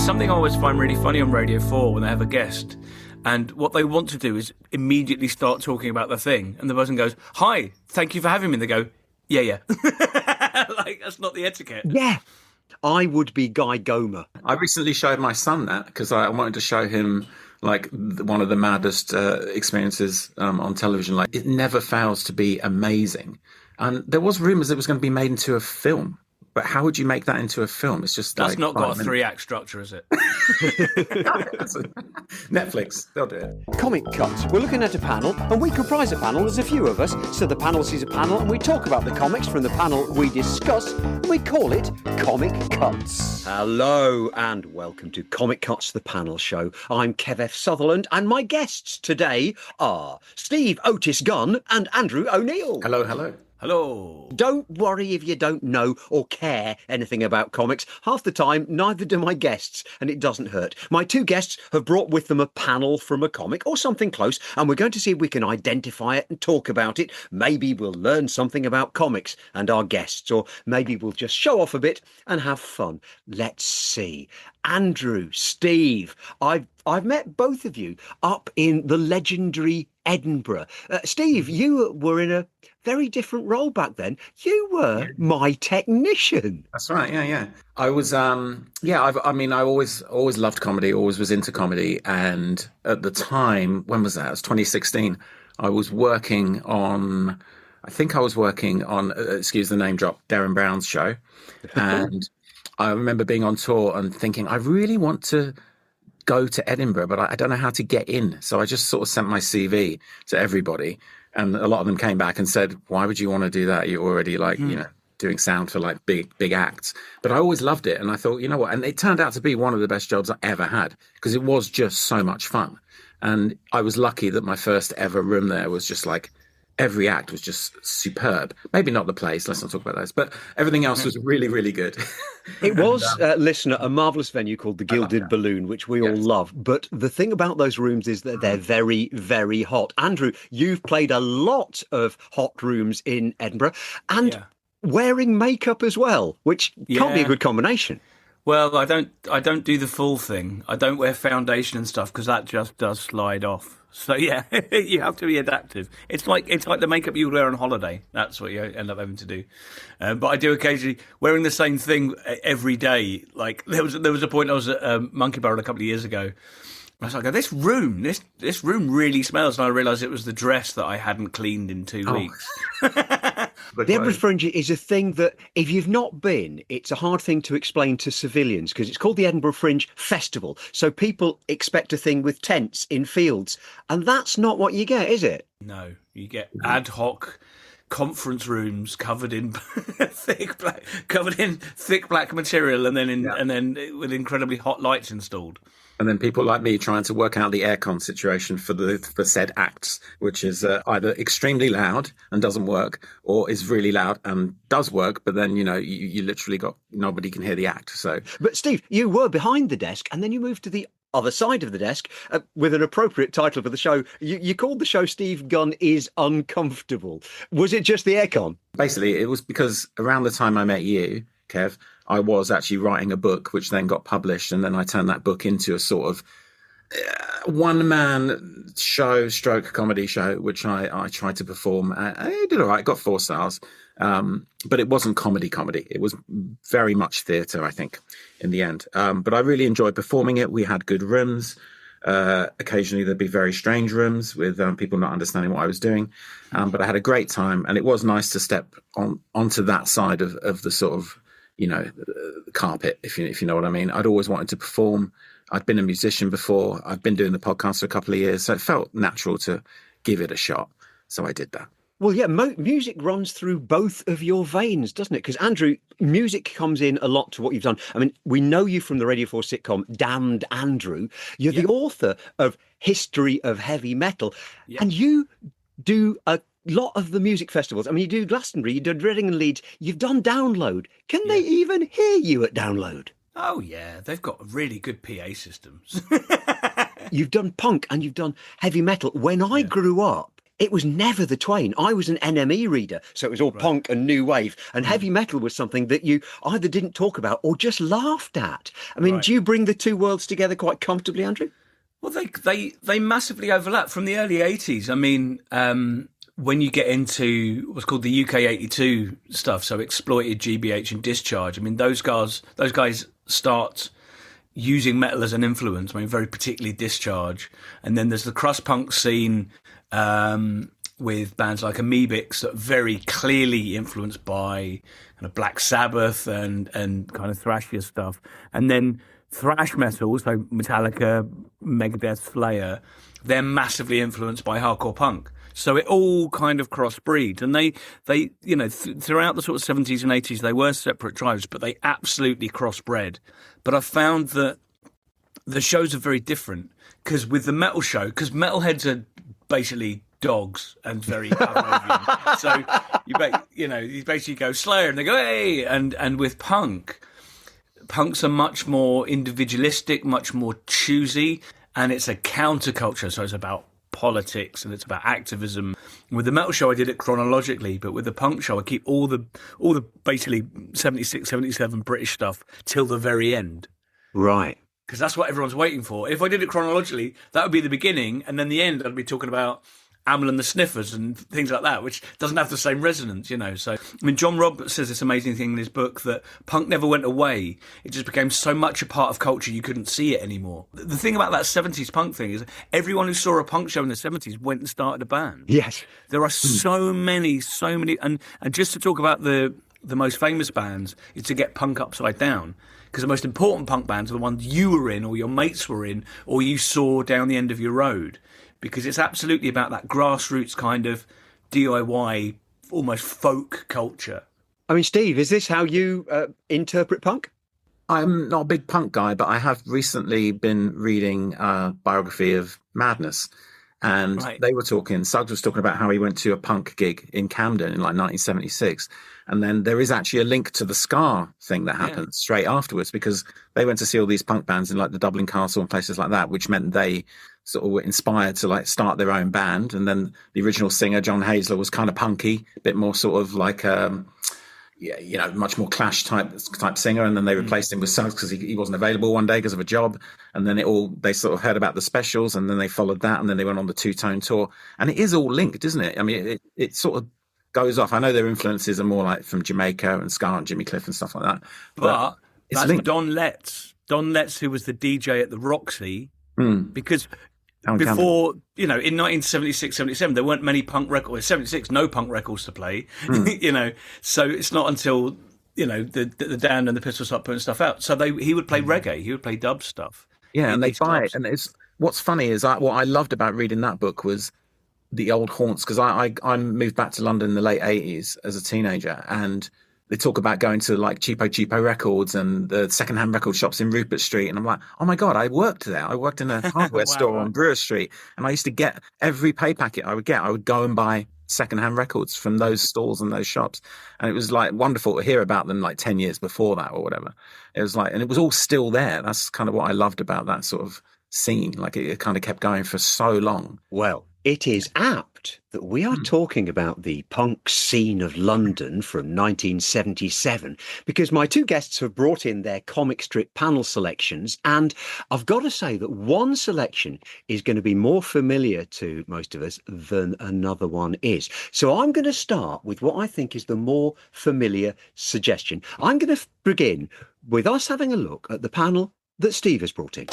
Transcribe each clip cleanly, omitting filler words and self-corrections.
something I always find really funny on Radio 4 when they have a guest. And what they want to do is immediately start talking about the thing. And the person goes, "Hi, thank you for having me." And they go, yeah. Like, that's not the etiquette. Yeah. I would be Guy Gomer. I recently showed my son that because I wanted to show him like one of the maddest experiences on television. Like, it never fails to be amazing. And there was rumours it was going to be made into a film. But how would you make that into a film? It's just that's like not got a 3-act structure, is it? Netflix, they'll do it. Comic Cuts. We're looking at a panel, and we comprise a panel. There's a few of us, so the panel sees a panel, and we talk about the comics from the panel we discuss, and we call it Comic Cuts. Hello, and welcome to Comic Cuts, the panel show. I'm Kev F. Sutherland, and my guests today are Steve Otis Gunn and Andrew O'Neill. Hello, hello. Hello. Don't worry if you don't know or care anything about comics. Half the time, neither do my guests, and it doesn't hurt. My two guests have brought with them a panel from a comic or something close, and we're going to see if we can identify it and talk about it. Maybe we'll learn something about comics and our guests, or maybe we'll just show off a bit and have fun. Let's see. Andrew, Steve, I've met both of you up in the legendary Edinburgh. Steve, you were in a very different role back then. You were my technician. That's right. Yeah. I was. I always loved comedy. Always was into comedy. And at the time, when was that? It was 2016. I was working on. Excuse the name drop. Darren Brown's show, and I remember being on tour and thinking, I really want to go to Edinburgh, but I don't know how to get in. So I just sort of sent my CV to everybody. And a lot of them came back and said, why would you want to do that? You're already doing sound for like big acts. But I always loved it. And I thought, you know what? And it turned out to be one of the best jobs I ever had because it was just so much fun. And I was lucky that my first ever room there was just like, every act was just superb. Maybe not the place, let's not talk about those, but everything else was really, really good. It was, listener, a marvellous venue called the Gilded Balloon, which we all love. But the thing about those rooms is that they're very, very hot. Andrew, you've played a lot of hot rooms in Edinburgh and wearing makeup as well, which can't be a good combination. Well, I don't do the full thing. I don't wear foundation and stuff because that just does slide off. So yeah, you have to be adaptive. It's like the makeup you wear on holiday. That's what you end up having to do. But I do occasionally wearing the same thing every day. Like there was a point I was at Monkey Barrel a couple of years ago. I was like, this room really smells, and I realised it was the dress that I hadn't cleaned in 2 weeks. The Edinburgh Fringe is a thing that, if you've not been, it's a hard thing to explain to civilians because it's called the Edinburgh Fringe Festival. So people expect a thing with tents in fields, and that's not what you get, is it? No, you get ad hoc conference rooms covered in thick black material, and then with incredibly hot lights installed. And then people like me trying to work out the aircon situation for said acts, which is either extremely loud and doesn't work, or is really loud and does work, but then, you literally got nobody can hear the act. So, but Steve, you were behind the desk and then you moved to the other side of the desk with an appropriate title for the show. You called the show Steve Gunn is Uncomfortable. Was it just the aircon? Basically, it was because around the time I met you, Kev, I was actually writing a book, which then got published, and then I turned that book into a sort of one-man show, stroke comedy show, which I tried to perform. I did all right, got 4 stars, but it wasn't comedy. It was very much theatre, I think, in the end. But I really enjoyed performing it. We had good rooms. Occasionally there'd be very strange rooms with people not understanding what I was doing. But I had a great time, and it was nice to step onto that side of the sort of, carpet, if you know what I mean. I'd always wanted to perform. I'd been a musician before. I'd been doing the podcast for a couple of years, so it felt natural to give it a shot. So I did that. Well, yeah, music runs through both of your veins, doesn't it? Because, Andrew, music comes in a lot to what you've done. I mean, we know you from the Radio 4 sitcom Damned Andrew. You're the author of History of Heavy Metal, and you do a lot of the music festivals. I mean, you do Glastonbury, you did Reading and Leeds, you've done Download. Can they even hear you at Download? Oh, yeah, they've got really good PA systems. You've done punk and you've done heavy metal. When I grew up it was never the twain. I was an NME reader, so it was all punk and new wave, and heavy metal was something that you either didn't talk about or just laughed at. I mean, do you bring the two worlds together quite comfortably, Andrew? Well, they massively overlap from the early 80s. I mean, when you get into what's called the UK 82 stuff, so Exploited, GBH and Discharge, I mean, those guys start using metal as an influence. I mean, very particularly Discharge. And then there's the crust punk scene with bands like Amoebics that are very clearly influenced by kind of Black Sabbath and kind of thrashier stuff. And then thrash metal, so Metallica, Megadeth, Slayer, they're massively influenced by hardcore punk. So it all kind of crossbreeds, and they throughout the sort of 70s and 80s, they were separate tribes, but they absolutely crossbred. But I found that the shows are very different, because with the metal show, because metalheads are basically dogs and very Pavlovian. So you basically go Slayer and they go, hey, and with punks are much more individualistic, much more choosy, and it's a counterculture. So it's about politics and it's about activism. With the metal show, I did it chronologically, but with the punk show, I keep all the basically 76, 77 British stuff till the very end. Right. Because that's what everyone's waiting for. If I did it chronologically, that would be the beginning, and then the end, I'd be talking about Amel and the Sniffers and things like that, which doesn't have the same resonance, So, I mean, John Roberts says this amazing thing in his book that punk never went away. It just became so much a part of culture you couldn't see it anymore. The thing about that 70s punk thing is everyone who saw a punk show in the 70s went and started a band. Yes. There are so many, and just to talk about the most famous bands is to get punk upside down. Because the most important punk bands are the ones you were in or your mates were in or you saw down the end of your road. Because it's absolutely about that grassroots kind of DIY, almost folk culture. I mean, Steve, is this how you interpret punk? I'm not a big punk guy, but I have recently been reading a biography of Madness. And they were talking, Suggs was talking about how he went to a punk gig in Camden in like 1976. And then there is actually a link to the Scar thing that happened straight afterwards, because they went to see all these punk bands in like the Dublin Castle and places like that, which meant they sort of were inspired to like start their own band. And then the original singer, John Hazler, was kind of punky, a bit more sort of like, much more Clash type singer. And then they replaced him with Suggs because he wasn't available one day because of a job. And then they sort of heard about the Specials, and then they followed that, and then they went on the Two-Tone tour. And it is all linked, isn't it? I mean, it sort of goes off. I know their influences are more like from Jamaica and Ska and Jimmy Cliff and stuff like that. But that's linked. Don Letts, who was the DJ at the Roxy, because before, in 1976, 77, there weren't many punk records. 76, no punk records to play, So it's not until, the Dan and the Pistols start putting stuff out. So he would play reggae, he would play dub stuff. Yeah, and they buy it. And what's funny is what I loved about reading that book was the old haunts, because I moved back to London in the late 80s as a teenager, and they talk about going to like Cheapo Records and the secondhand record shops in Rupert Street. And I'm like, oh my God, I worked there. I worked in a hardware store on Brewer Street. And I used to get every pay packet I would go and buy secondhand records from those stalls and those shops. And it was like wonderful to hear about them like 10 years before that or whatever. It was like, and it was all still there. That's kind of what I loved about that sort of scene. Like it kind of kept going for so long. Well, it is apt that we are talking about the punk scene of London from 1977, because my two guests have brought in their comic strip panel selections, and I've got to say that one selection is going to be more familiar to most of us than another one is. So I'm going to start with what I think is the more familiar suggestion. I'm going to begin with us having a look at the panel that Steve has brought in.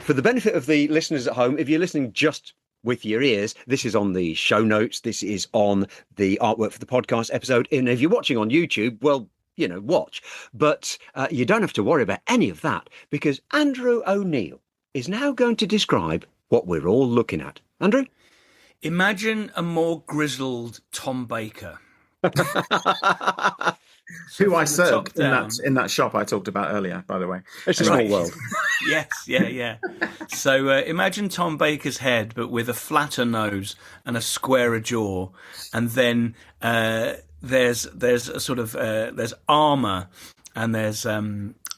For the benefit of the listeners at home, if you're listening just with your ears, this is on the show notes. This is on the artwork for the podcast episode. And if you're watching on YouTube, well, watch. But you don't have to worry about any of that, because Andrew O'Neill is now going to describe what we're all looking at. Andrew? Imagine a more grizzled Tom Baker. Who I served in that shop I talked about earlier, by the way. It's a small world. Yes, yeah. So imagine Tom Baker's head, but with a flatter nose and a squarer jaw, and then there's a sort of there's armor, and there's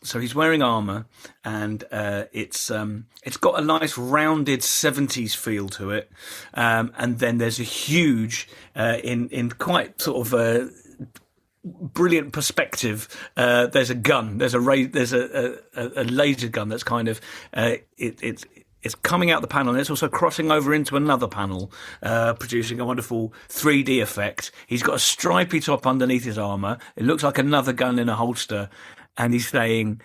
So he's wearing armor, and it's got a nice rounded 70s feel to it, and then there's a huge in quite sort of a brilliant perspective. There's a gun. There's a laser gun that's kind of it's coming out the panel, and it's also crossing over into another panel, producing a wonderful 3D effect. He's got a stripy top underneath his armor. It looks like another gun in a holster, and he's saying,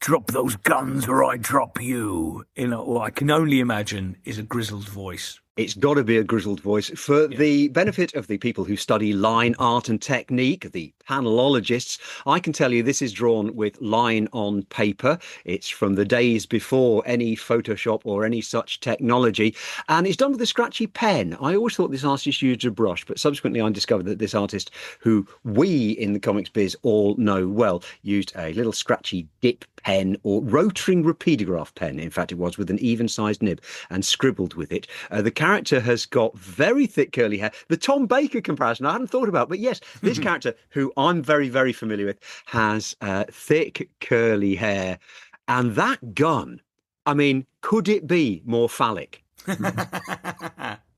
"Drop those guns or I drop you," in what I can only imagine is a grizzled voice. It's got to be a grizzled voice. For the benefit of the people who study line art and technique, the panelologists, I can tell you this is drawn with line on paper. It's from the days before any Photoshop or any such technology. And it's done with a scratchy pen. I always thought this artist used a brush, but subsequently I discovered that this artist, who we in the comics biz all know well, used a little scratchy dip pen or rotring repeatograph pen. In fact, it was with an even-sized nib, and scribbled with it. The character has got very thick curly hair. The Tom Baker comparison I hadn't thought about, but yes, this character, who I'm very, very familiar with, has thick curly hair. And that gun, I mean, could it be more phallic?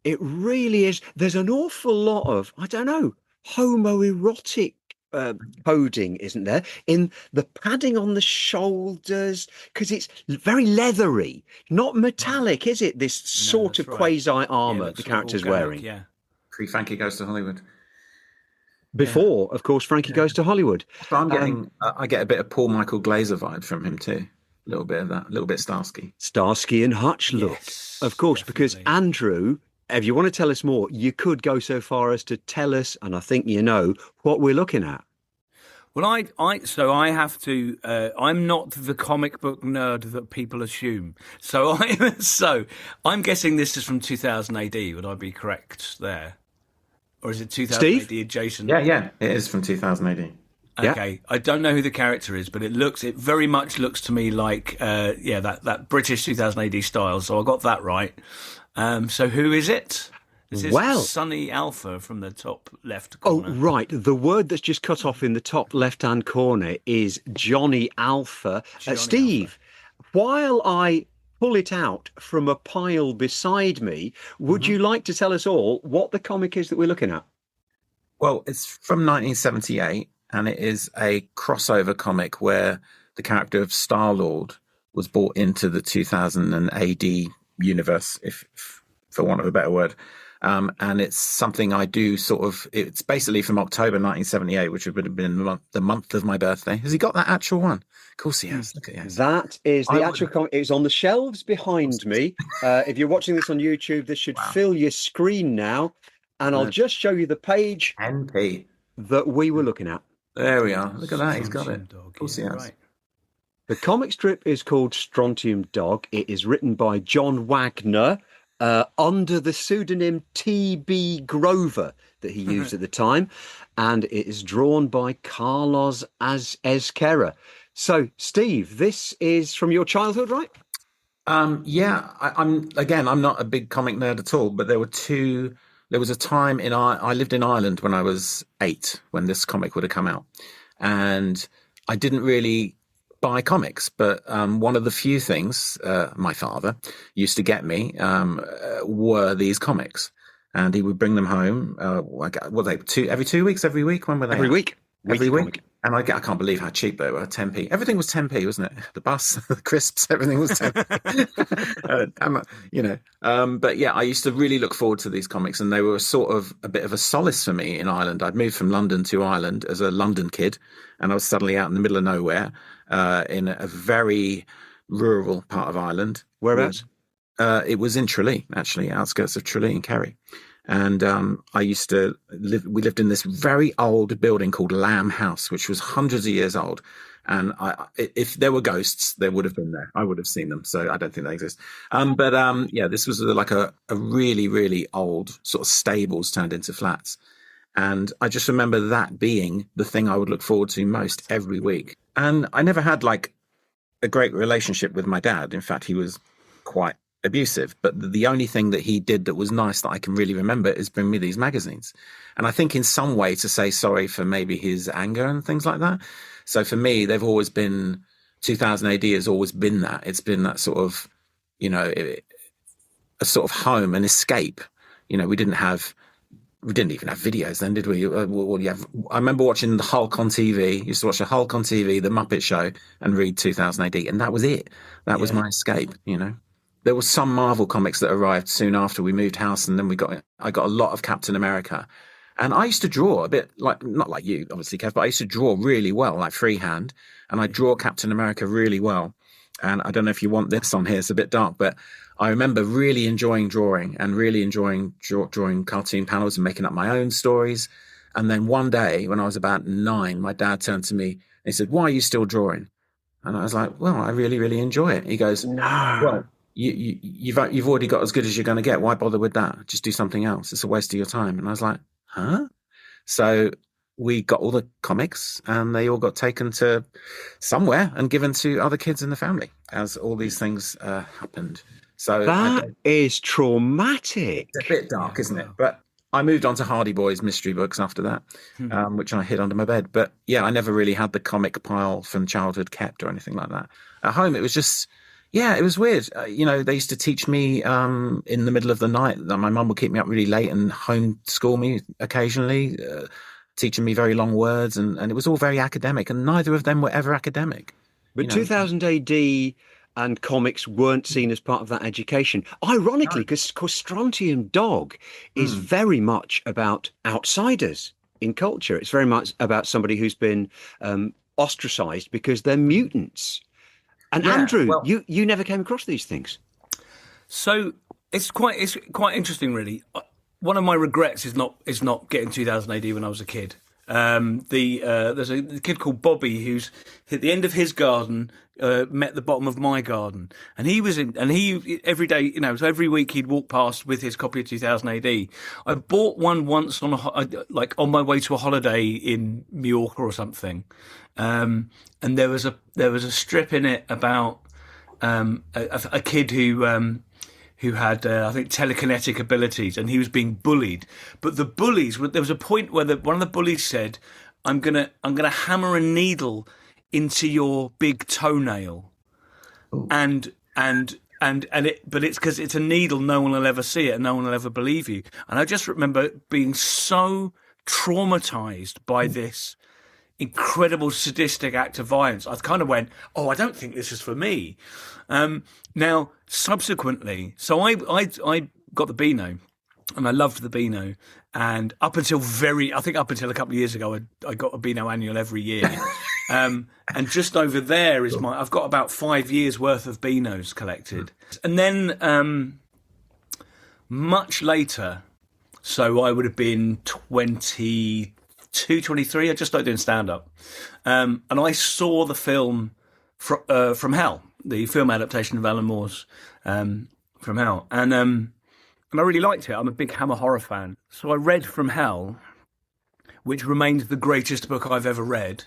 It really is. There's an awful lot of, I don't know, homoerotic coding, isn't there, in the padding on the shoulders, because it's very leathery, not metallic, is it? This sort of quasi armor the character's wearing. Yeah. Pre-Frankie Goes to Hollywood. Before, of course, Frankie Goes to Hollywood. So I'm getting, I get a bit of Paul Michael Glaser vibe from him too. A little bit of that, a little bit Starsky. Starsky and Hutch look, of course, definitely. Because Andrew, if you want to tell us more, you could go so far as to tell us, and I think you know, what we're looking at. Well, I have to. I'm not the comic book nerd that people assume. So I'm guessing this is from 2000 AD. Would I be correct there, or is it 2000 Steve? AD adjacent? Yeah, it is from 2000 AD. Okay, yeah. I don't know who the character is, but it very much looks to me like that British 2000 AD style. So I got that right. So who is it? This is Sonny Alpha from the top left corner. Oh, right. The word that's just cut off in the top left-hand corner is Johnny Alpha. Steve, while I pull it out from a pile beside me, would you like to tell us all what the comic is that we're looking at? Well, it's from 1978, and it is a crossover comic where the character of Star-Lord was brought into the 2000 AD universe, if for want of a better word. And it's something I do it's basically from October 1978, which would have been the month of my birthday. Has he got that actual one? Of course he has. Look at it. That is the actual comic. It's on the shelves behind me. If you're watching this on YouTube, this should fill your screen now. And I'll just show you the page 10p that we were looking at. There we are. Look at that. He's got it. Of course he has. Right. The comic strip is called Strontium Dog. It is written by John Wagner, under the pseudonym T.B. Grover that he used at the time, and it is drawn by Carlos Ezquerra. So, Steve, this is from your childhood, right? I'm not a big comic nerd at all, but there was a time I lived in Ireland when I was 8 when this comic would have come out, and I didn't really buy comics, but one of the few things my father used to get me were these comics, and he would bring them home. Every 2 weeks, every week? When were they? Every week. Every week. And I can't believe how cheap they were. 10p. Everything was 10p, wasn't it? The bus, the crisps, everything was 10p. But yeah, I used to really look forward to these comics, and they were sort of a bit of a solace for me in Ireland. I'd moved from London to Ireland as a London kid, and I was suddenly out in the middle of nowhere in a very rural part of Ireland. Whereabouts? It was in Tralee, actually, outskirts of Tralee and Kerry. And I used to we lived in this very old building called Lamb House, which was hundreds of years old. And if there were ghosts, they would have been there. I would have seen them. So I don't think they exist. This was like a really, really old sort of stables turned into flats. And I just remember that being the thing I would look forward to most every week. And I never had like a great relationship with my dad. In fact, he was quite abusive, but the only thing that he did that was nice that I can really remember is bring me these magazines. And I think in some way to say sorry for maybe his anger and things like that. So for me, they've always been 2000 AD has always been that. It's been that sort of, a sort of home, an escape. We didn't even have videos then, did we? I remember watching the Hulk on TV. Used to watch the Hulk on TV, the Muppet Show, and read 2000 AD, and that was it. That was my escape. There were some Marvel comics that arrived soon after we moved house, and then I got a lot of Captain America, and I used to draw a bit not like you, obviously, Kev, but I used to draw really well, like freehand, and I draw Captain America really well. And I don't know if you want this on here; it's a bit dark, but I remember really enjoying drawing and really enjoying drawing cartoon panels and making up my own stories. And then one day when I was about 9, my dad turned to me and he said, "Why are you still drawing?" And I was like, "Well, I really, really enjoy it." He goes, No. "Well, you've already got as good as you're going to get. Why bother with that? Just do something else. It's a waste of your time." And I was like, "Huh?" So we got all the comics and they all got taken to somewhere and given to other kids in the family as all these things happened. So that is traumatic. It's a bit dark, isn't it? But I moved on to Hardy Boys mystery books after that, which I hid under my bed. But yeah, I never really had the comic pile from childhood kept or anything like that. At home, it was just, it was weird. They used to teach me in the middle of the night. My mum would keep me up really late and homeschool me occasionally, teaching me very long words. And it was all very academic. And neither of them were ever academic. But 2000 AD... and comics weren't seen as part of that education. Ironically, because Strontium Dog is very much about outsiders in culture. It's very much about somebody who's been ostracized because they're mutants. And Andrew, you never came across these things. So it's quite interesting, really. One of my regrets is not getting 2000 AD when I was a kid. There's a kid called Bobby who's at the end of his garden met the bottom of my garden, and he every day, so every week he'd walk past with his copy of 2000 AD. I bought one once on my way to a holiday in Mallorca or something, and there was a strip in it about a kid who had, I think, telekinetic abilities, and he was being bullied. But the bullies, there was a point where one of the bullies said, "I'm gonna hammer a needle into your big toenail," but it's because it's a needle, no one will ever see it, and no one will ever believe you. And I just remember being so traumatized by this incredible sadistic act of violence. I kind of went, "Oh, I don't think this is for me." Now, subsequently, so I got the Beano, and I loved the Beano, and up until a couple of years ago, I got a Beano annual every year, and just over there is I've got about 5 years worth of Beanos collected, and then much later, so I would have been 22, 23. I just started doing stand-up, and I saw the film From Hell, the film adaptation of Alan Moore's From Hell, and I really liked it. I'm a big Hammer horror fan, so I read From Hell, which remains the greatest book I've ever read,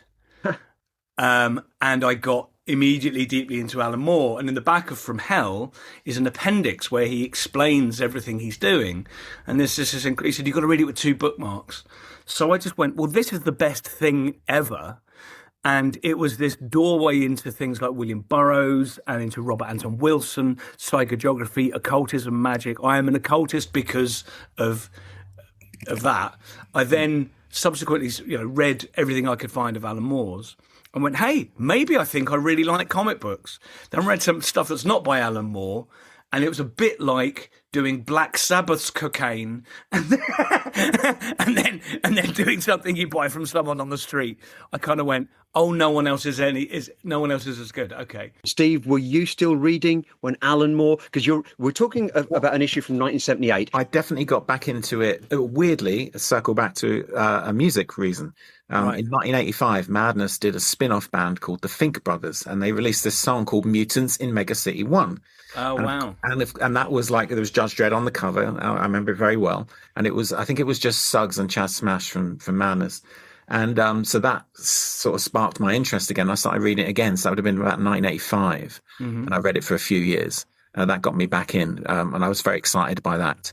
and I got immediately deeply into Alan Moore. And in the back of From Hell is an appendix where he explains everything he's doing, and he said you've got to read it with 2 bookmarks. So I just went, well, this is the best thing ever. And it was this doorway into things like William Burroughs and into Robert Anton Wilson, psychogeography, occultism, magic. I am an occultist because of that. I then subsequently, read everything I could find of Alan Moore's and went, hey, maybe I think I really like comic books. Then I read some stuff that's not by Alan Moore, and it was a bit like doing Black Sabbath's cocaine and then doing something you buy from someone on the street. I kind of went, oh, no one else is as good. Okay. Steve, were you still reading when Alan Moore? Because we're talking about an issue from 1978. I definitely got back into it. Weirdly, circle back to a music reason. Right. In 1985, Madness did a spin-off band called the Fink Brothers, and they released this song called Mutants in Mega City 1. Oh, wow. And that was like, there was Judge Dredd on the cover. I remember it very well. And I think it was just Suggs and Chaz Smash from Madness. And so that sort of sparked my interest again. I started reading it again. So that would have been about 1985. And I read it for a few years. That got me back in. And I was very excited by that.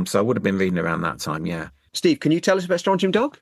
So I would have been reading around that time, yeah. Steve, can you tell us about Strontium Dog?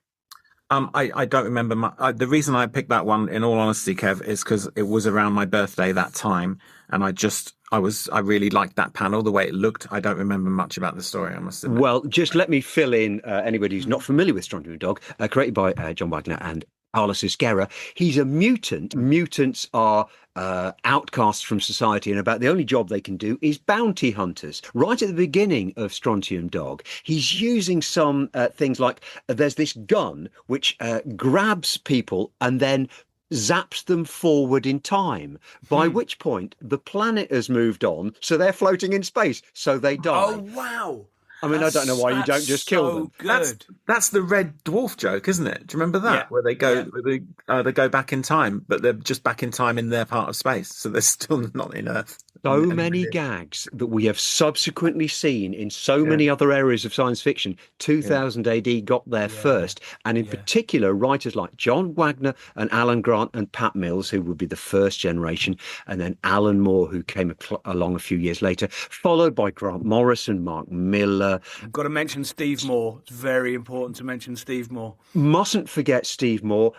I don't remember the reason I picked that one, in all honesty, Kev, is because it was around my birthday that time, and I really liked that panel, the way it looked. I don't remember much about the story, I must admit. Well, just let me fill in anybody who's not familiar with Strontium Dog, created by John Wagner and Carlos Isquera. He's a mutant. Mutants are outcasts from society, and about the only job they can do is bounty hunters. Right at the beginning of Strontium Dog, he's using some things like there's this gun which grabs people and then zaps them forward in time, by which point the planet has moved on, so they're floating in space, so they die. Oh, wow. I mean, I don't know why you don't just kill them. Good. That's the Red Dwarf joke, isn't it? Do you remember that? Yeah. Where they go, they go back in time, but they're just back in time in their part of space, so they're still not in Earth. So many gags that we have subsequently seen in so many other areas of science fiction. 2000 AD got there first, and in particular, writers like John Wagner and Alan Grant and Pat Mills, who would be the first generation, and then Alan Moore, who came along a few years later, followed by Grant Morrison, Mark Miller. I've got to mention Steve Moore. It's very important to mention Steve Moore. Mustn't forget Steve Moore,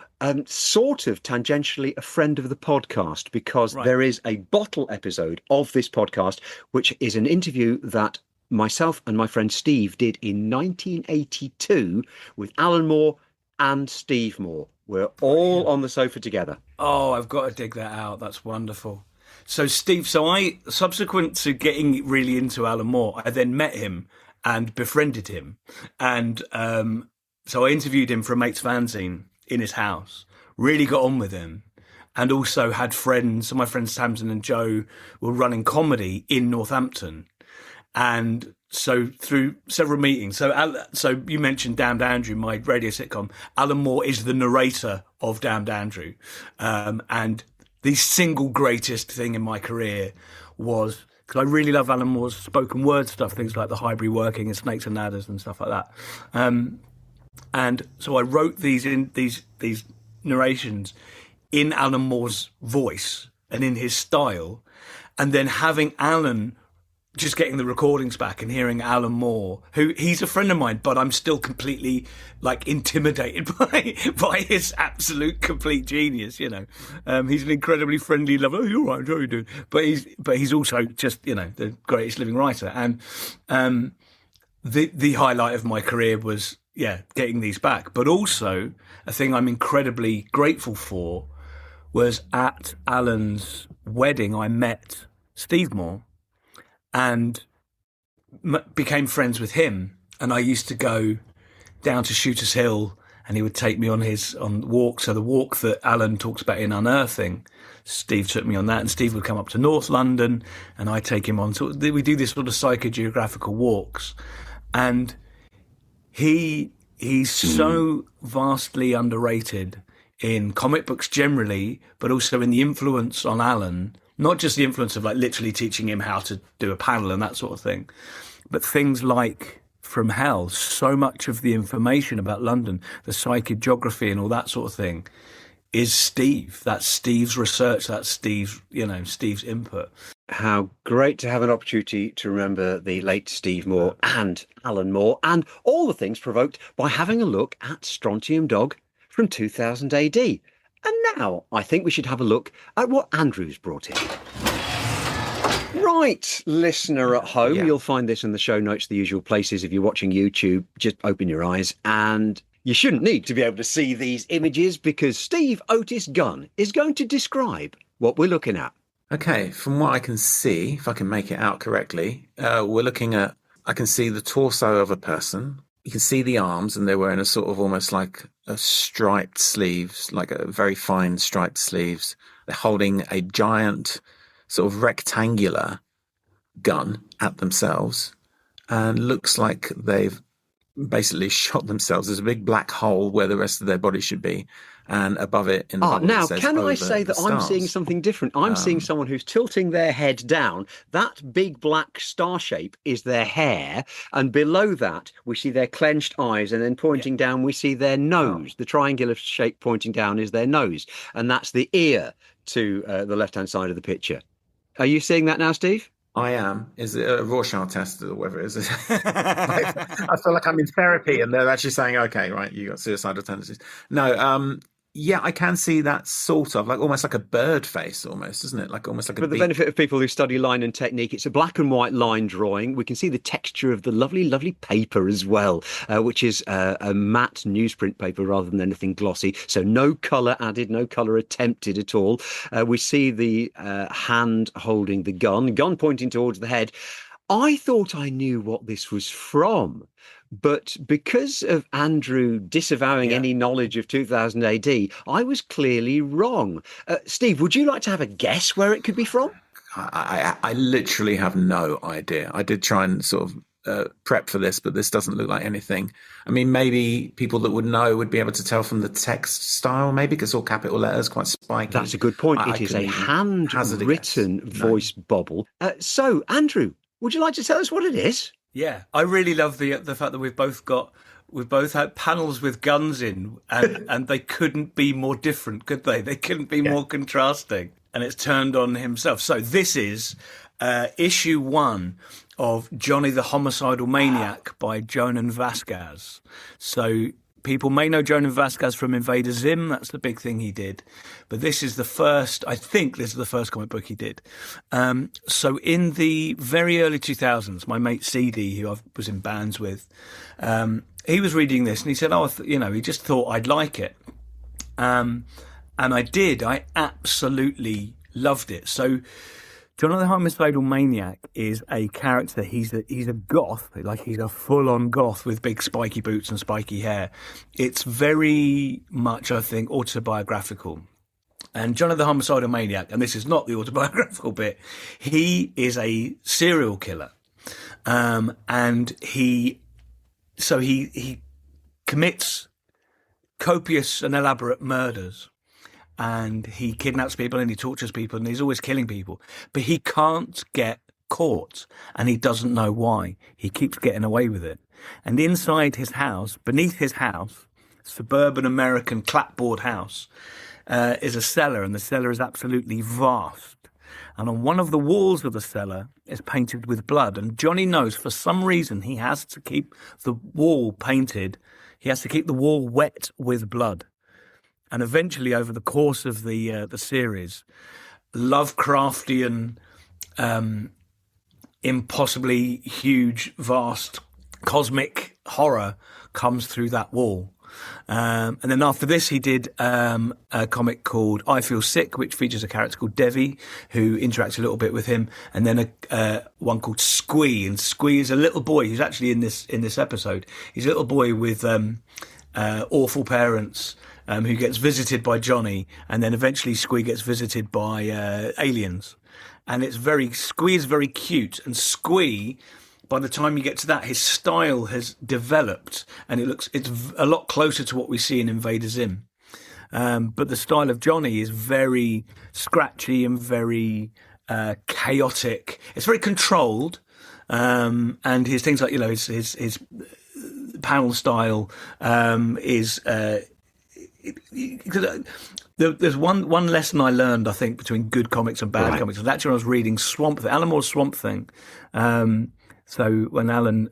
sort of tangentially a friend of the podcast, because there is a bottle episode of this podcast, which is an interview that myself and my friend Steve did in 1982 with Alan Moore and Steve Moore. We're all on the sofa together. Oh, I've got to dig that out. That's wonderful. So Steve, I, subsequent to getting really into Alan Moore, I then met him and befriended him. And so I interviewed him for a mate's fanzine in his house, really got on with him, and also had friends. So my friends Tamsin and Joe were running comedy in Northampton. And so through several meetings, so you mentioned Damned Andrew, my radio sitcom. Alan Moore is the narrator of Damned Andrew. And the single greatest thing in my career was, because I really love Alan Moore's spoken word stuff, things like the Highbury Working and Snakes and Ladders and stuff like that. And so I wrote these narrations in Alan Moore's voice and in his style, and then having Alan, just getting the recordings back and hearing Alan Moore, who he's a friend of mine, but I'm still completely intimidated by his absolute complete genius. He's an incredibly friendly, lovely. Oh, you're right. How are you doing? But he's also just the greatest living writer. And the highlight of my career was getting these back. But also a thing I'm incredibly grateful for was at Alan's wedding I met Steve Moore and became friends with him. And I used to go down to Shooters Hill and he would take me on walk. So the walk that Alan talks about in Unearthing, Steve took me on that, and Steve would come up to North London and I'd take him on. So we do this sort of psychogeographical walks. And he's so vastly underrated in comic books generally, but also in the influence on Alan. Not just the influence of literally teaching him how to do a panel and that sort of thing, but things like From Hell. So much of the information about London, the psychogeography and all that sort of thing, is Steve. That's Steve's research. That's Steve's input. How great to have an opportunity to remember the late Steve Moore and Alan Moore and all the things provoked by having a look at Strontium Dog from 2000 AD. And now I think we should have a look at what Andrew's brought in. Right, listener at home, you'll find this in the show notes, the usual places. If you're watching YouTube, just open your eyes, and you shouldn't need to be able to see these images because Steve Otis Gunn is going to describe what we're looking at. Okay, from what I can see, if I can make it out correctly, we're looking at, I can see the torso of a person. You can see the arms, and they're wearing a sort of almost like a striped sleeves, like a very fine striped sleeves. They're holding a giant sort of rectangular gun at themselves, and looks like they've basically shot themselves. There's a big black hole where the rest of their body should be, and above it in the bubble, now it says, can I "Over say that the I'm stars." seeing something different? I'm seeing someone who's tilting their head down. That big black star shape is their hair, and below that we see their clenched eyes, and then pointing down we see their nose. The triangular shape pointing down is their nose, and that's the ear to the left-hand side of the picture. Are you seeing that now, Steve? I am. Is it a Rorschach test or whatever it is? I feel like I'm in therapy and they're actually saying, okay, right, you got suicidal tendencies. No, yeah, I can see that sort of like almost like a bird face, almost, isn't it? Like almost like a For the beak. benefit of people who study line and technique, it's a black and white line drawing. We can see the texture of the lovely, lovely paper as well, which is a matte newsprint paper rather than anything glossy. So no colour added, no colour attempted at all. We see the hand holding the gun pointing towards the head. I thought I knew what this was from. But because of Andrew disavowing Yeah. any knowledge of 2000 AD, I was clearly wrong. Steve, would you like to have a guess where it could be from? I literally have no idea. I did try and sort of prep for this, but this doesn't look like anything. I mean, maybe people that would know would be able to tell from the text style, maybe because all capital letters, quite spiky. That's a good point. I It is a couldn't even hazard a guess. handwritten voice bobble. So, Andrew, would you like to tell us what it is? Yeah, I really love the fact that we've both had panels with guns in, and they couldn't be more different, could they? They couldn't be more contrasting, and it's turned on himself. So this is issue 1 of Johnny the Homicidal Maniac by Jonan Vasquez. So people may know Jonan Vasquez from Invader Zim. That's the big thing he did. But this is the first, I think this is the first comic book he did. So in the very early 2000s, my mate CD, who I was in bands with, he was reading this and he said, he just thought I'd like it. And I did. I absolutely loved it. So Johnny the Homicidal Maniac is a character. He's a goth, like he's a full-on goth with big spiky boots and spiky hair. It's very much, I think, autobiographical. And Johnny the Homicidal Maniac, and this is not the autobiographical bit, he is a serial killer, and he commits copious and elaborate murders. And he kidnaps people and he tortures people and he's always killing people. But he can't get caught and he doesn't know why. He keeps getting away with it. And inside his house, beneath his house, suburban American clapboard house, is a cellar, and the cellar is absolutely vast. And on one of the walls of the cellar is painted with blood. And Johnny knows for some reason he has to keep the wall painted. He has to keep the wall wet with blood. And eventually, over the course of the series, Lovecraftian, impossibly huge, vast, cosmic horror comes through that wall. And then after this, he did a comic called I Feel Sick, which features a character called Devi, who interacts a little bit with him. And then one called Squee. And Squee is a little boy who's actually in this episode. He's a little boy with awful parents. Who gets visited by Johnny, and then eventually Squee gets visited by aliens. And Squee is very cute, and Squee, by the time you get to that, his style has developed, and it's a lot closer to what we see in Invader Zim. But the style of Johnny is very scratchy and very chaotic. It's very controlled, and his things like his panel style is. There's one lesson I learned, I think, between good comics and bad comics. And actually, when I was reading Alan Moore's Swamp Thing. So when Alan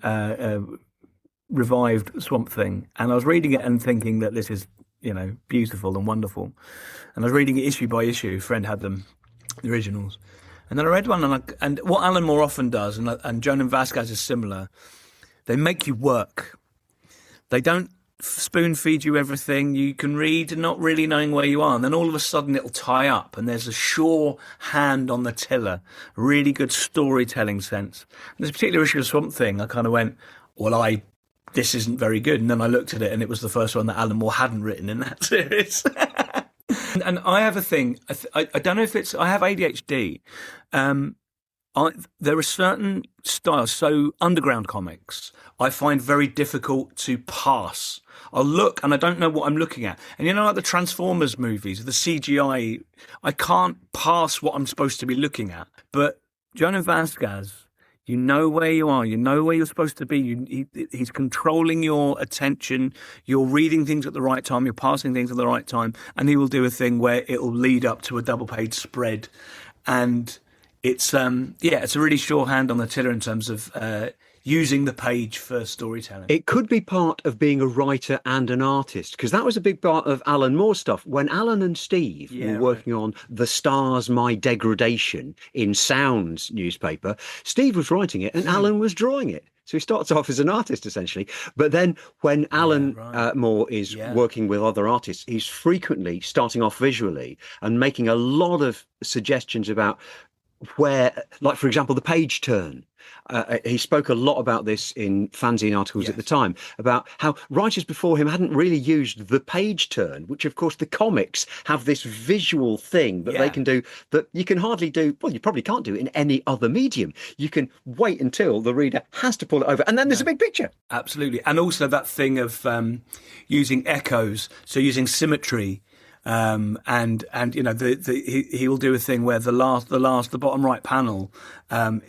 revived Swamp Thing, and I was reading it and thinking that this is, beautiful and wonderful. And I was reading it issue by issue. A friend had them, the originals. And then I read one, and what Alan Moore often does, and Jonan Vasquez is similar, they make you work. They don't spoon feed you everything. You can read not really knowing where you are, and then all of a sudden it'll tie up and there's a sure hand on the tiller, really good storytelling sense. And this particular issue of Swamp Thing, I kind of went, this isn't very good, and then I looked at it and it was the first one that Alan Moore hadn't written in that series. And I have a thing, I don't know if I have ADHD. There are certain styles, so underground comics, I find very difficult to pass. I'll look and I don't know what I'm looking at. And like the Transformers movies, the CGI, I can't pass what I'm supposed to be looking at. But Jonan Vasquez, you know where you are, you know where you're supposed to be. He's controlling your attention. You're reading things at the right time. You're passing things at the right time. And he will do a thing where it will lead up to a double-page spread. And it's it's a really sure hand on the tiller in terms of using the page for storytelling. It could be part of being a writer and an artist, because that was a big part of Alan Moore's stuff. When Alan and Steve were working on The Stars, My Degradation in Sounds newspaper, Steve was writing it and Alan was drawing it. So he starts off as an artist, essentially. But then when Alan Moore is working with other artists, he's frequently starting off visually and making a lot of suggestions about where, like, for example, the page turn. He spoke a lot about this in fanzine articles at the time, about how writers before him hadn't really used the page turn, which, of course, the comics have this visual thing that they can do that you can hardly do. Well, you probably can't do it in any other medium. You can wait until the reader has to pull it over, and then there's a big picture. Absolutely. And also that thing of using echoes, so using symmetry. And you know, he will do a thing where the bottom right panel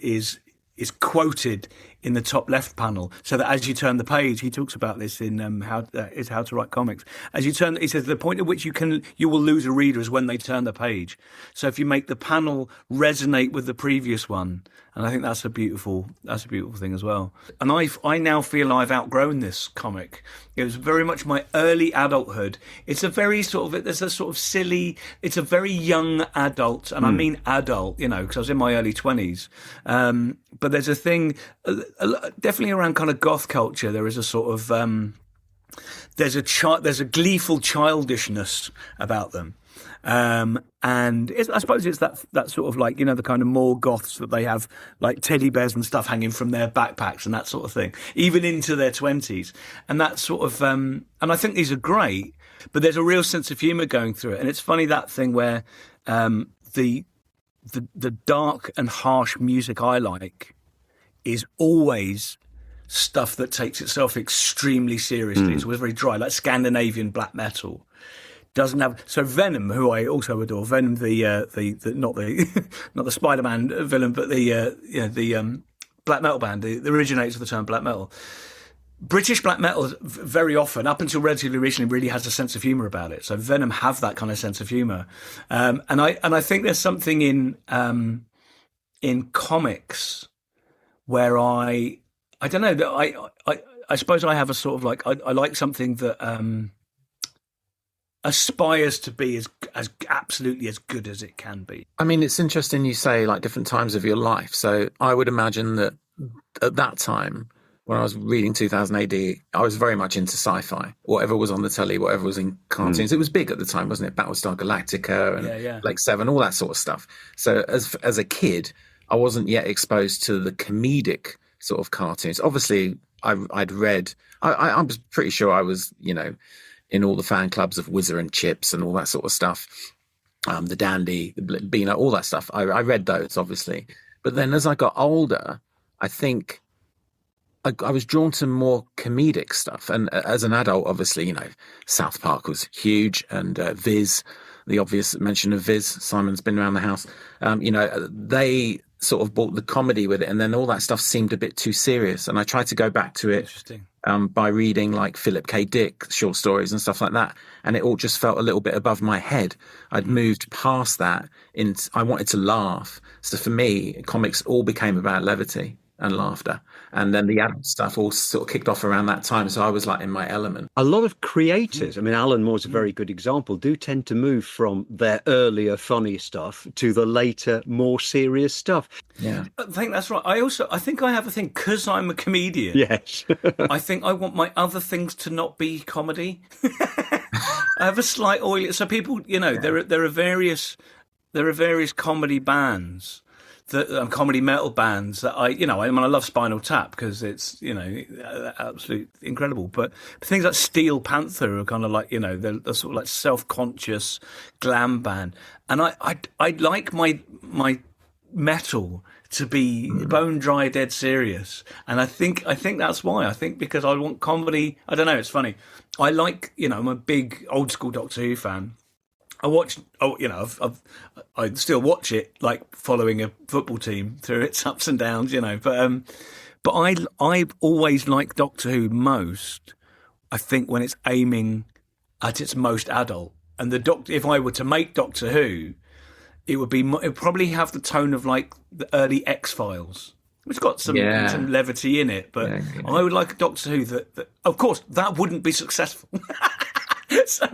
is quoted in the top left panel, so that as you turn the page, he talks about this in How to Write Comics. As you turn, he says the point at which you will lose a reader is when they turn the page. So if you make the panel resonate with the previous one, and I think that's a beautiful thing as well. And I now feel I've outgrown this comic. It was very much my early adulthood. It's a very it's a very young adult, and I mean adult, you know, because I was in my early 20s. But there's a thing, definitely around kind of goth culture. There is a sort of there's a gleeful childishness about them. And I suppose it's that sort of, like, you know, the kind of more goths that they have, like teddy bears and stuff hanging from their backpacks and that sort of thing, even into their 20s. And that sort of, and I think these are great, but there's a real sense of humour going through it. And it's funny, that thing where the dark and harsh music I like is always stuff that takes itself extremely seriously. It's always very dry, like Scandinavian black metal. Doesn't have, so Venom, who I also adore, Venom, the not the Spider-Man villain, but the black metal band, the originators of the term black metal. British black metal very often, up until relatively recently, really has a sense of humour about it. So Venom have that kind of sense of humour, and I think there's something in comics where I don't know, I suppose I have a sort of, like, I like something that aspires to be as absolutely as good as it can be. I mean, it's interesting you say, like, different times of your life. So I would imagine that at that time, when I was reading 2000 AD, I was very much into sci-fi. Whatever was on the telly, whatever was in cartoons. It was big at the time, wasn't it? Battlestar Galactica and Lake 7, all that sort of stuff. So as a kid, I wasn't yet exposed to the comedic sort of cartoons. Obviously, I'd read, I was pretty sure I was, you know, in all the fan clubs of Whizzer and Chips and all that sort of stuff. The Dandy, the Beano, all that stuff. I read those, obviously. But then as I got older, I think I was drawn to more comedic stuff. And as an adult, obviously, you know, South Park was huge, and Viz, the obvious mention of Viz, Simon's been around the house. You know, they sort of brought the comedy with it, and then all that stuff seemed a bit too serious. And I tried to go back to it by reading, like, Philip K. Dick short stories and stuff like that, and it all just felt a little bit above my head. I'd moved past that. I wanted to laugh. So for me, comics all became about levity and laughter, and then the adult stuff all sort of kicked off around that time. So I was, like, in my element. A lot of creators, I mean, Alan Moore's a very good example, do tend to move from their earlier funny stuff to the later more serious stuff. Yeah, I think that's right. I think I have a thing, because I'm a comedian. Yes. I think I want my other things to not be comedy. I have a slight oily, so people, you know, there are various comedy bands, that comedy metal bands that I love Spinal Tap because it's, you know, absolutely incredible. But things like Steel Panther are kind of like, you know, they're sort of like self-conscious glam band, and I like my metal to be bone dry, dead serious. And I think that's why. I think because I want comedy. I don't know. It's funny. I like, you know, I'm a big old school Doctor Who fan. I still watch it, like following a football team through its ups and downs, you know. But I always like Doctor Who most, I think, when it's aiming at its most adult. And if I were to make Doctor Who, it would probably have the tone of like the early X-Files. It's got some levity in it, but I would like a Doctor Who that of course, that wouldn't be successful. So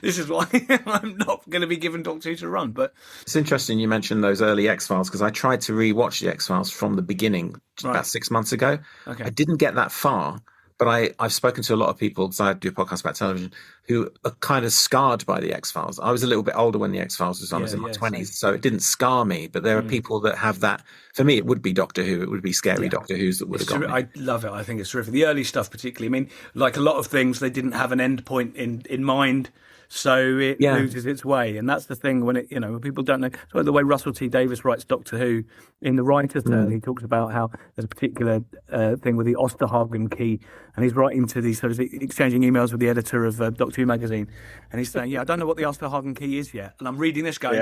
this is why I'm not going to be given Doctor Who to run. But it's interesting you mentioned those early X-Files, because I tried to rewatch the X-Files from the beginning about 6 months ago. Okay. I didn't get that far, but I've spoken to a lot of people, because I do a podcast about television, who are kind of scarred by the X-Files. I was a little bit older when the X-Files was on. I was in my 20s, so it didn't scar me. But there are people that have that. For me, it would be Doctor Who. It would be scary Doctor Who's that would have got me. I love it. I think it's terrific. The early stuff particularly. I mean, like a lot of things, they didn't have an end point in mind. So it loses its way, and that's the thing when when people don't know. So the way Russell T Davies writes Doctor Who in the Writer's Tale, he talks about how there's a particular thing with the Osterhagen key, and he's writing to these sort of exchanging emails with the editor of Doctor Who magazine, and he's saying, I don't know what the Osterhagen key is yet, and I'm reading this going,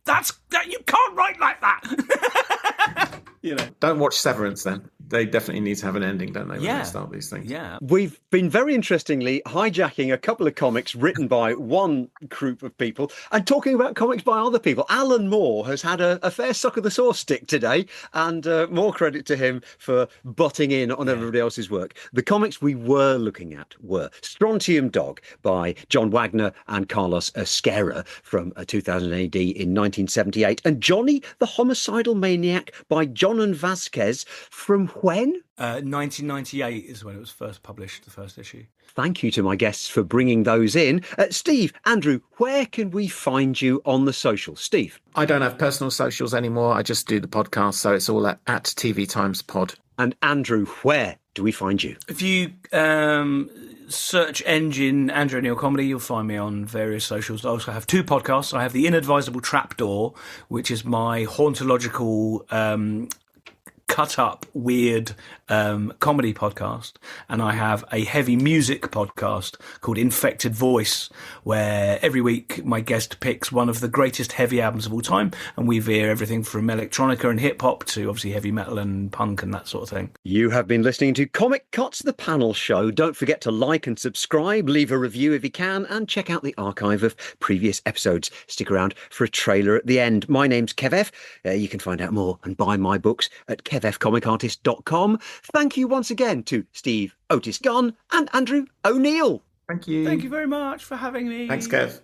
that you can't write like that. Don't watch Severance then. They definitely need to have an ending, don't they, when they start these things? Yeah. We've been very interestingly hijacking a couple of comics written by one group of people and talking about comics by other people. Alan Moore has had a fair suck of the sauce stick today, and more credit to him for butting in on everybody else's work. The comics we were looking at were Strontium Dog by John Wagner and Carlos Esquerra from 2000 AD in 1978, and Johnny the Homicidal Maniac by John and Vasquez from when? 1998 is when it was first published, the first issue. Thank you to my guests for bringing those in. Steve, Andrew, where can we find you on the socials? Steve? I don't have personal socials anymore. I just do the podcast, so it's all at TV Times Pod. And Andrew, where do we find you? If you search engine Andrew O'Neill Comedy, you'll find me on various socials. I also have two podcasts. I have The Inadvisable Trapdoor, which is my hauntological cut up weird comedy podcast, and I have a heavy music podcast called Infected Voice, where every week my guest picks one of the greatest heavy albums of all time, and we veer everything from electronica and hip hop to obviously heavy metal and punk and that sort of thing. You have been listening to Comic Cuts, the panel show. Don't forget to like and subscribe, leave a review if you can, and check out the archive of previous episodes. Stick around for a trailer at the end. My name's Kev F. You can find out more and buy my books at kevfcomicartist.com. Thank you once again to Steve Otis Gunn and Andrew O'Neill. Thank you. Thank you very much for having me. Thanks, Kev.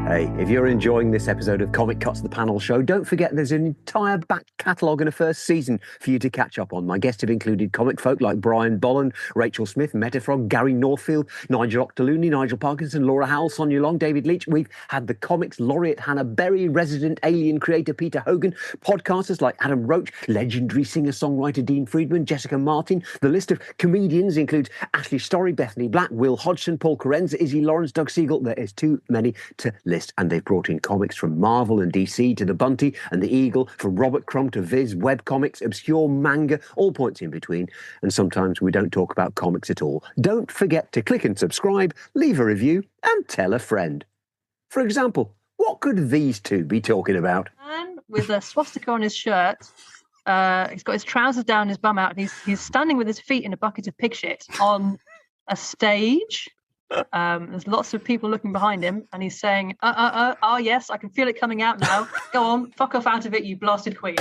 Hey, if you're enjoying this episode of Comic Cuts, the panel show, don't forget there's an entire back catalogue and a first season for you to catch up on. My guests have included comic folk like Brian Bolland, Rachel Smith, Metafrog, Gary Northfield, Nigel Octoluni, Nigel Parkinson, Laura Howell, Sonia Long, David Leitch. We've had the comics laureate Hannah Berry, resident alien creator Peter Hogan, podcasters like Adam Roach, legendary singer-songwriter Dean Friedman, Jessica Martin. The list of comedians includes Ashley Storey, Bethany Black, Will Hodgson, Paul Carenza, Izzy Lawrence, Doug Siegel. There is too many to list. And they've brought in comics from Marvel and DC to the Bunty and the Eagle, from Robert Crumb to Viz, webcomics, obscure manga, all points in between. And sometimes we don't talk about comics at all. Don't forget to click and subscribe, leave a review, and tell a friend. For example, what could these two be talking about? Man with a swastika on his shirt. He's got his trousers down, his bum out, and he's standing with his feet in a bucket of pig shit on a stage. There's lots of people looking behind him, and he's saying, oh yes, I can feel it coming out now. Go on, fuck off out of it, you blasted queen.